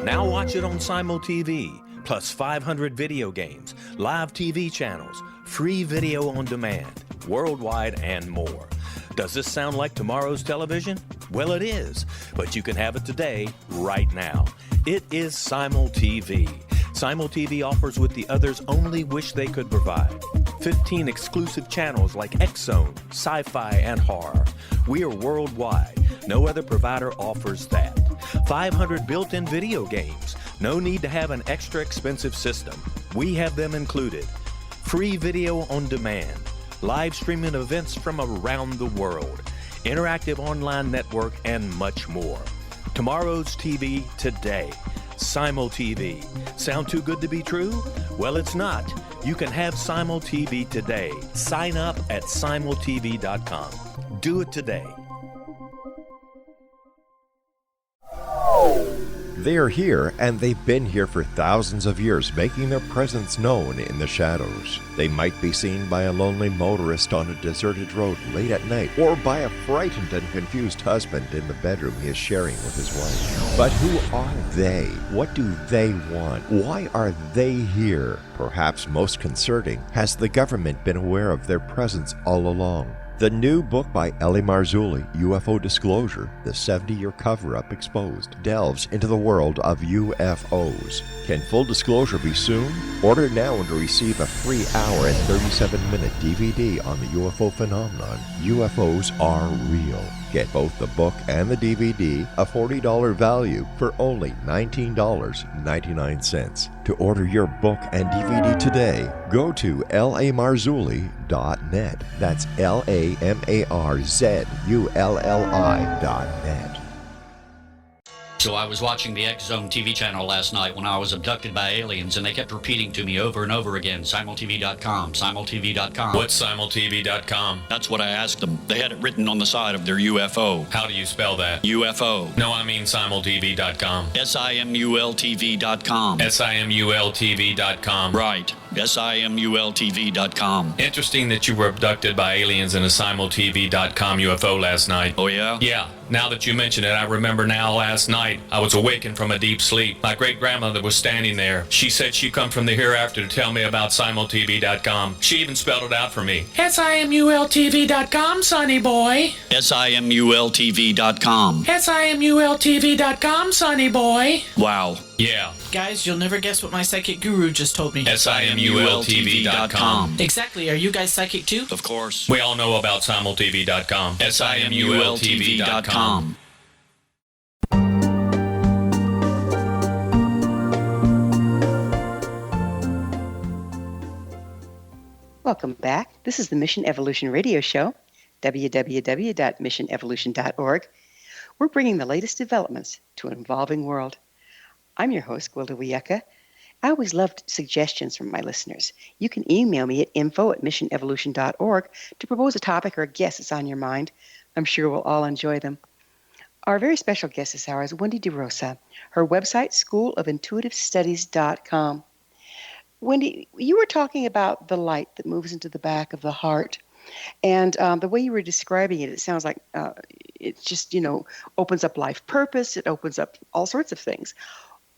Now watch it on Simul TV, plus 500 video games, live TV channels, free video on demand, worldwide, and more. Does this sound like tomorrow's television? Well, it is, but you can have it today, right now. It is Simul TV. Simul TV offers what the others only wish they could provide. 15 exclusive channels like X-Zone, Sci-Fi, and Horror. We are worldwide. No other provider offers that. 500 built-in video games. No need to have an extra expensive system. We have them included. Free video on demand. Live streaming events from around the world. Interactive online network, and much more. Tomorrow's TV today. Simul TV. Sound too good to be true? Well, it's not. You can have Simul TV today. Sign up at simultv.com. Do it today. They are here, and they've been here for thousands of years, making their presence known in the shadows. They might be seen by a lonely motorist on a deserted road late at night, or by a frightened and confused husband in the bedroom he is sharing with his wife. But who are they? What do they want? Why are they here? Perhaps most concerning, has the government been aware of their presence all along? The new book by Ellie Marzulli, UFO Disclosure, the 70-year cover-up exposed, delves into the world of UFOs. Can full disclosure be soon? Order now and receive a free hour and 37-minute DVD on the UFO phenomenon. UFOs are real. Get both the book and the DVD, a $40 value, for only $19.99. To order your book and DVD today, go to lamarzulli.net. That's LAMARZULLI.net. So I was watching the X Zone TV channel last night when I was abducted by aliens, and they kept repeating to me over and over again, simultv.com, simultv.com. What's simultv.com? That's what I asked them. They had it written on the side of their UFO. How do you spell that? UFO. No, I mean simultv.com. simultv.com. simultv.com. Right. simultv.com. Interesting that you were abducted by aliens in a simultv.com UFO last night. Oh, yeah? Yeah. Now that you mention it, I remember now last night I was awakened from a deep sleep. My great-grandmother was standing there. She said she come from the hereafter to tell me about simultv.com. She even spelled it out for me. simultv.com, sonny boy. simultv.com. simultv.com, sonny boy. Wow. Yeah. Guys, you'll never guess what my psychic guru just told me. simultv.com. Exactly. Are you guys psychic too? Of course. We all know about simultv.com. simultv.com. Welcome back. This is the Mission Evolution Radio Show, www.missionevolution.org. We're bringing the latest developments to an evolving world. I'm your host, Gwilda Wiyaka. I always loved suggestions from my listeners. You can email me at info@missionevolution.org to propose a topic or a guest that's on your mind. I'm sure we'll all enjoy them. Our very special guest this hour is Wendy De Rosa. Her website, schoolofintuitivestudies.com. Wendy, you were talking about the light that moves into the back of the heart. And the way you were describing it, it sounds like it just, opens up life purpose. It opens up all sorts of things.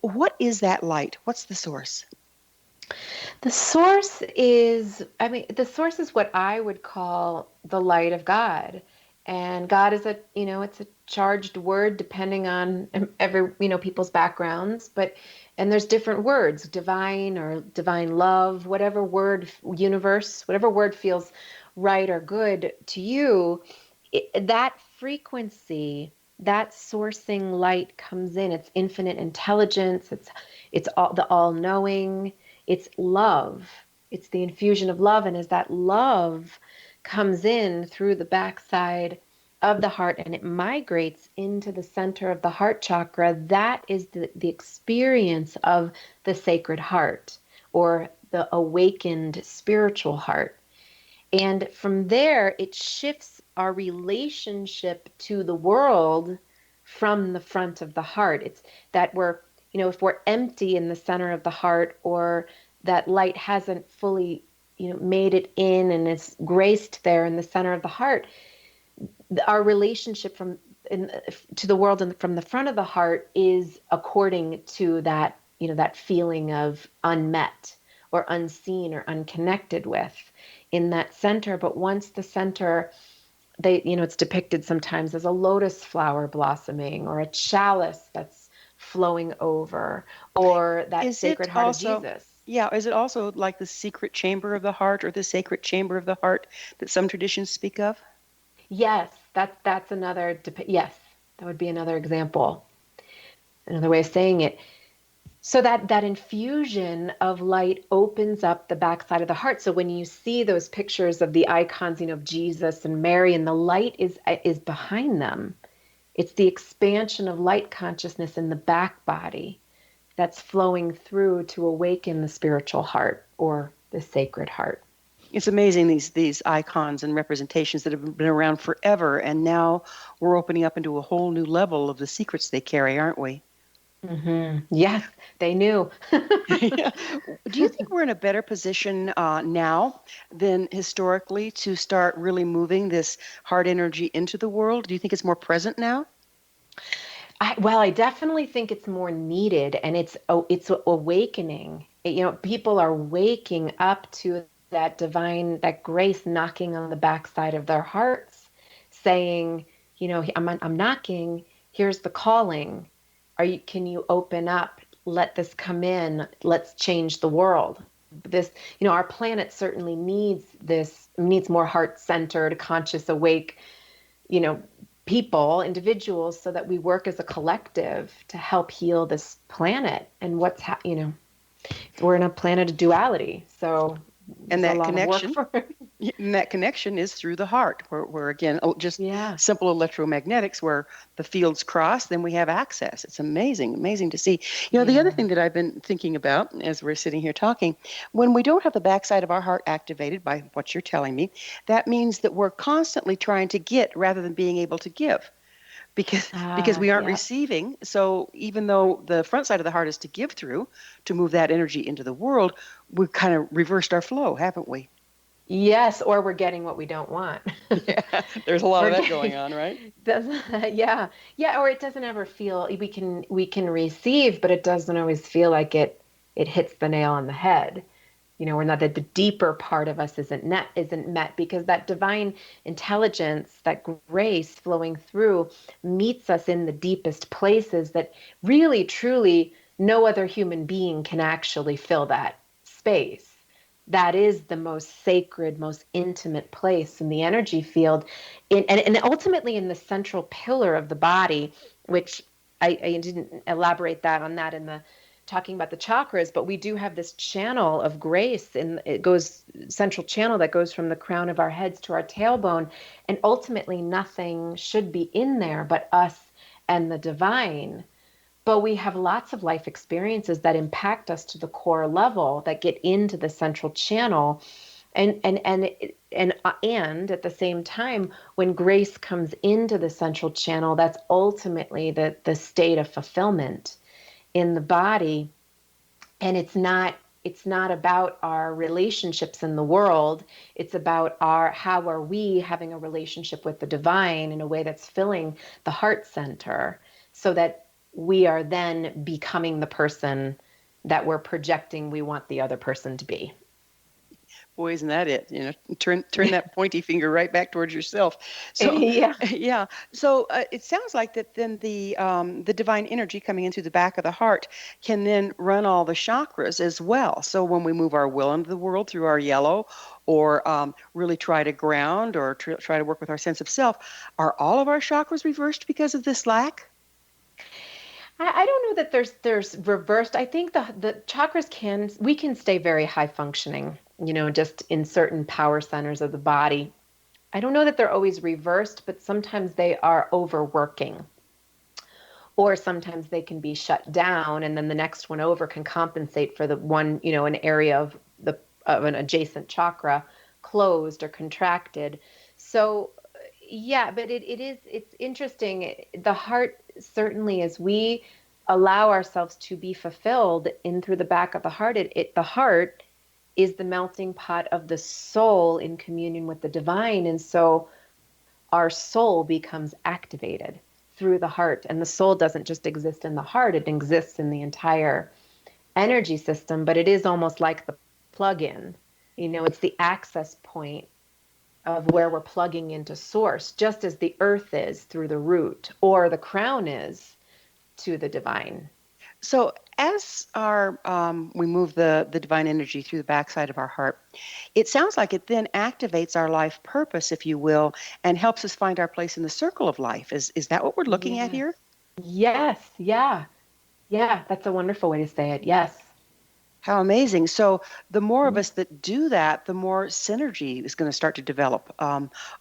What is that light? What's the source? The source is what I would call the light of God. And God is it's a charged word depending on people's backgrounds, and there's different words, divine or divine love, whatever word, universe, whatever word feels right or good to you, that frequency, that sourcing light comes in. It's infinite intelligence. It's the all-knowing. It's love. It's the infusion of love. And as that love comes in through the backside of the heart and it migrates into the center of the heart chakra, that is the experience of the sacred heart or the awakened spiritual heart. And from there, it shifts our relationship to the world from the front of the heart. It's that if we're empty in the center of the heart, or that light hasn't fully, made it in and is graced there in the center of the heart, our relationship to the world and from the front of the heart is according to that, that feeling of unmet or unseen or unconnected with in that center. But once the center, it's depicted sometimes as a lotus flower blossoming or a chalice that's flowing over, or that sacred heart of Jesus. Yeah, is it also like the secret chamber of the heart or the sacred chamber of the heart that some traditions speak of? Yes, that's another. Yes, that would be another example, another way of saying it. So that infusion of light opens up the backside of the heart. So when you see those pictures of the icons, of Jesus and Mary, and the light is behind them, it's the expansion of light consciousness in the back body that's flowing through to awaken the spiritual heart or the sacred heart. It's amazing, these icons and representations that have been around forever, and now we're opening up into a whole new level of the secrets they carry, aren't we? Mm-hmm. Yes, they knew. Yeah. Do you think we're in a better position now than historically to start really moving this heart energy into the world? Do you think it's more present now? I definitely think it's more needed, and it's awakening. People are waking up to that divine, that grace knocking on the backside of their hearts, saying, I'm knocking. Here's the calling. Can you open up? Let this come in. Let's change the world. This, our planet certainly needs more heart-centered, conscious, awake, people, individuals, so that we work as a collective to help heal this planet. And we're in a planet of duality. So, and that connection is through the heart, where again, simple electromagnetics, where the fields cross, then we have access. It's amazing to see. The other thing that I've been thinking about as we're sitting here talking, when we don't have the backside of our heart activated by what you're telling me, that means that we're constantly trying to get rather than being able to give. Because we aren't receiving. So even though the front side of the heart is to give through, to move that energy into the world, we've kind of reversed our flow, haven't we? Yes, or we're getting what we don't want. Yeah, there's a lot of We're that going getting, on, right? yeah, yeah, or it doesn't ever feel we can receive, but it doesn't always feel like it hits the nail on the head. We're not that the deeper part of us isn't met because that divine intelligence, that grace flowing through meets us in the deepest places that really, truly no other human being can actually fill that space. That is the most sacred, most intimate place in the energy field, and ultimately in the central pillar of the body, which I didn't elaborate on that in the talking about the chakras, but we do have this channel of grace, and it goes central channel that goes from the crown of our heads to our tailbone, and ultimately nothing should be in there but us and the divine. But we have lots of life experiences that impact us to the core level that get into the central channel. And at the same time, when grace comes into the central channel, that's ultimately the state of fulfillment in the body. And it's not about our relationships in the world. It's about how are we having a relationship with the divine in a way that's filling the heart center, so that we are then becoming the person that we're projecting we want the other person to be. Boy, isn't that it? Turn that pointy finger right back towards yourself. So Yeah. yeah. So it sounds like that. Then the divine energy coming in through the back of the heart can then run all the chakras as well. So when we move our will into the world through our yellow, or really try to ground, or try to work with our sense of self, are all of our chakras reversed because of this lack? I don't know that there's reversed. I think the chakras we can stay very high functioning, just in certain power centers of the body. I don't know that they're always reversed, but sometimes they are overworking. Or sometimes they can be shut down, and then the next one over can compensate for the one, an area of an adjacent chakra closed or contracted. So yeah, but it's interesting. The heart, certainly, as we allow ourselves to be fulfilled in through the back of the heart, the heart is the melting pot of the soul in communion with the divine. And so our soul becomes activated through the heart. And the soul doesn't just exist in the heart, it exists in the entire energy system, but it is almost like the plug-in. It's the access point of where we're plugging into source, just as the earth is through the root, or the crown is to the divine. So as we move the divine energy through the backside of our heart, it sounds like it then activates our life purpose, if you will, and helps us find our place in the circle of life. Is that what we're looking at here? Yes. Yeah. Yeah. That's a wonderful way to say it. Yes. How amazing. So the more of us that do that, the more synergy is going to start to develop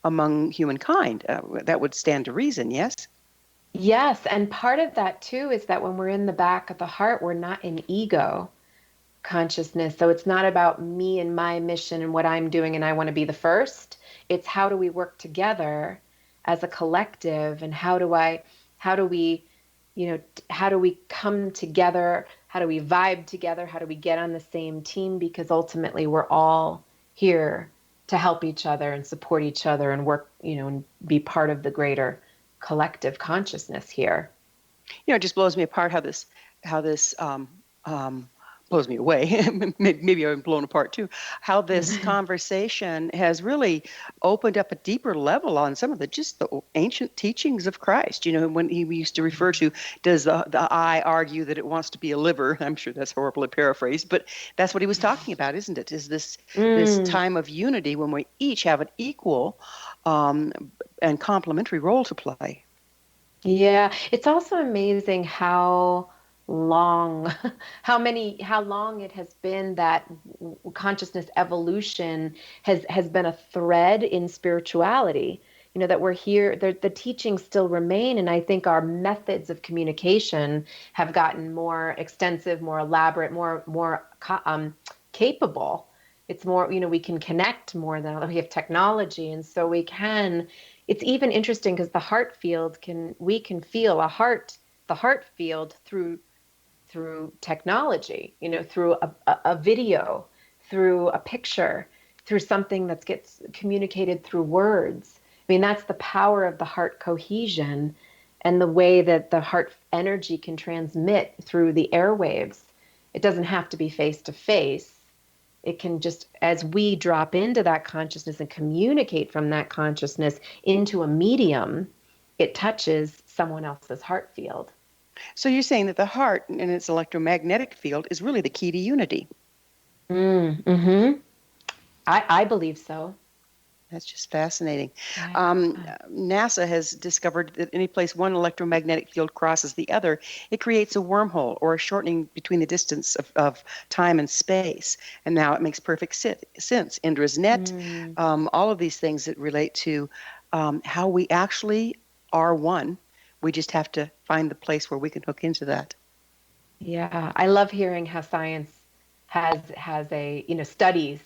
among humankind. That would stand to reason, yes? Yes. And part of that too is that when we're in the back of the heart, we're not in ego consciousness. So it's not about me and my mission and what I'm doing and I want to be the first. It's how do we work together as a collective, and how do we come together? How do we vibe together? How do we get on the same team? Because ultimately we're all here to help each other and support each other and work, and be part of the greater collective consciousness here. It just blows me apart how this blows me away. Maybe I'm blown apart too. How this conversation has really opened up a deeper level on some of the ancient teachings of Christ. When he used to refer to, does the eye argue that it wants to be a liver? I'm sure that's horribly paraphrased, but that's what he was talking about, isn't it? Is this time of unity when we each have an equal and complementary role to play. Yeah, it's also amazing how long it has been that consciousness evolution has been a thread in spirituality. That we're here, the teachings still remain, and I think our methods of communication have gotten more extensive, more elaborate, more capable. It's more, we can connect more than we have technology, and so we can. It's even interesting because the heart field we can feel the heart field through technology, through a video through a picture, through something that gets communicated through words. I mean, that's the power of the heart cohesion and the way that the heart energy can transmit through the airwaves. It doesn't have to be face to face. It can just, as we drop into that consciousness and communicate from that consciousness into a medium, it touches someone else's heart field. So you're saying that the heart and its electromagnetic field is really the key to unity. I believe so. That's just fascinating. Right. NASA has discovered that any place one electromagnetic field crosses the other, it creates a wormhole or a shortening between the distance of time and space. And now it makes perfect sense. Indra's net, all of these things that relate to how we actually are one. We just have to find the place where we can hook into that. Yeah, I love hearing how science has a, studies,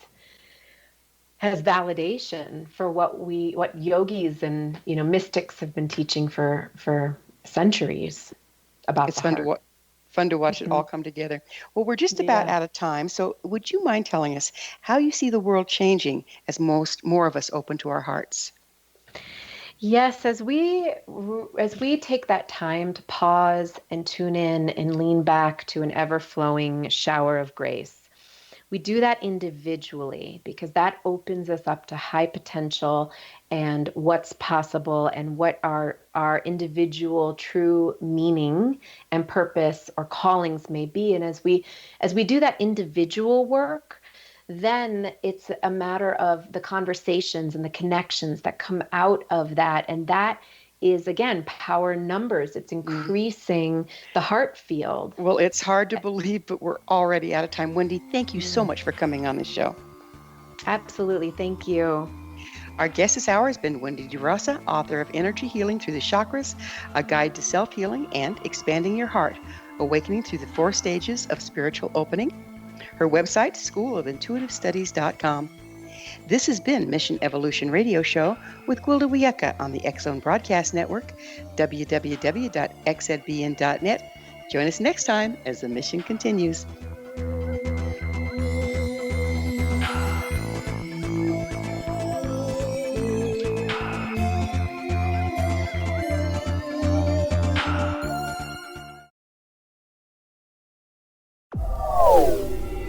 has validation for what yogis and, mystics have been teaching for centuries about it's the fun heart. Fun to watch it all come together. Well, we're just about out of time. So would you mind telling us how you see the world changing as more of us open to our hearts? Yes, as we take that time to pause and tune in and lean back to an ever-flowing shower of grace, we do that individually because that opens us up to high potential and what's possible and what our individual true meaning and purpose or callings may be. And as we do that individual work, then it's a matter of the conversations and the connections that come out of that. And that is, again, power in numbers. It's increasing the heart field. Well, it's hard to believe, but we're already out of time. Wendy, thank you so much for coming on the show. Absolutely. Thank you. Our guest this hour has been Wendy De Rosa, author of Energy Healing Through the Chakras, A Guide to Self-Healing and Expanding Your Heart, Awakening Through the 4 Stages of Spiritual Opening. Her website, schoolofintuitivestudies.com. This has been Mission Evolution Radio Show with Gwilda Wiyaka on the X Zone Broadcast Network, www.xzbn.net. Join us next time as the mission continues.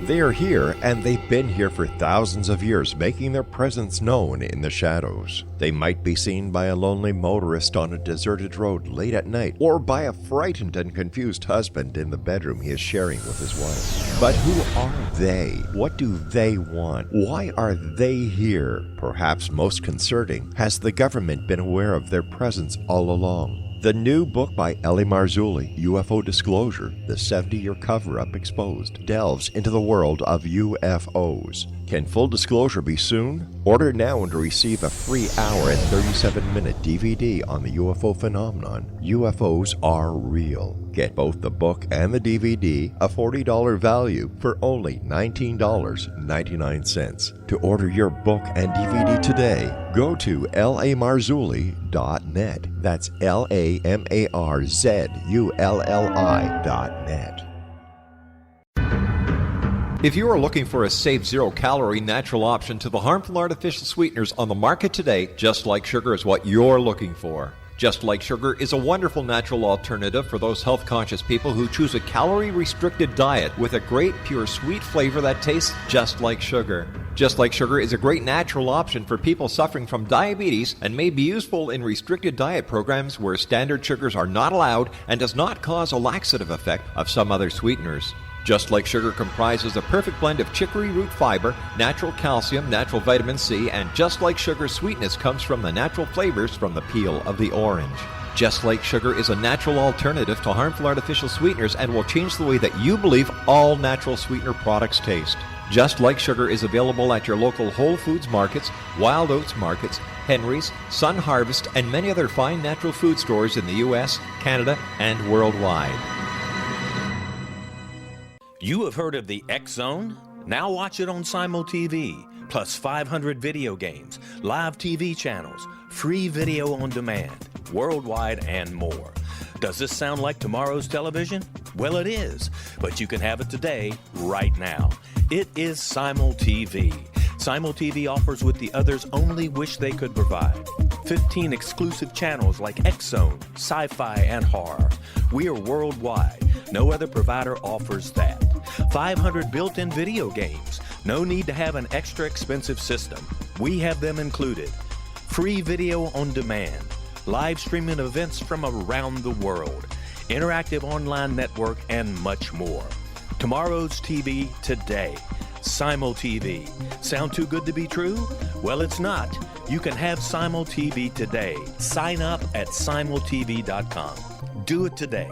They are here, and they've been here for thousands of years, making their presence known in the shadows. They might be seen by a lonely motorist on a deserted road late at night, or by a frightened and confused husband in the bedroom he is sharing with his wife. But who are they? What do they want? Why are they here? Perhaps most concerning, has the government been aware of their presence all along? The new book by Ellie Marzulli, UFO Disclosure, the 70-year cover-up exposed, delves into the world of UFOs. Can full disclosure be soon? Order now and receive a free hour and 37-minute DVD on the UFO phenomenon. UFOs are real. Get both the book and the DVD, a $40 value, for only $19.99. To order your book and DVD today, go to lamarzulli.net. That's LAMARZULLI.net. If you are looking for a safe, zero-calorie natural option to the harmful artificial sweeteners on the market today, Just Like Sugar is what you're looking for. Just Like Sugar is a wonderful natural alternative for those health-conscious people who choose a calorie-restricted diet with a great, pure, sweet flavor that tastes just like sugar. Just Like Sugar is a great natural option for people suffering from diabetes and may be useful in restricted diet programs where standard sugars are not allowed and does not cause a laxative effect of some other sweeteners. Just Like Sugar comprises a perfect blend of chicory root fiber, natural calcium, natural vitamin C, and Just Like Sugar's sweetness comes from the natural flavors from the peel of the orange. Just Like Sugar is a natural alternative to harmful artificial sweeteners and will change the way that you believe all natural sweetener products taste. Just Like Sugar is available at your local Whole Foods markets, Wild Oats markets, Henry's, Sun Harvest, and many other fine natural food stores in the U.S., Canada, and worldwide. You have heard of the X Zone? Now watch it on Simul TV, plus 500 video games, live TV channels, free video on demand, worldwide, and more. Does this sound like tomorrow's television? Well, it is, but you can have it today, right now. It is Simul TV. Simul TV offers what the others only wish they could provide. 15 exclusive channels like X-Zone, Sci-Fi, and Horror. We are worldwide. No other provider offers that. 500 built-in video games. No need to have an extra expensive system. We have them included. Free video on demand. Live streaming events from around the world. Interactive online network, and much more. Tomorrow's TV today. Simul TV. Sound too good to be true? Well, it's not. You can have Simul TV today. Sign up at simultv.com. Do it today.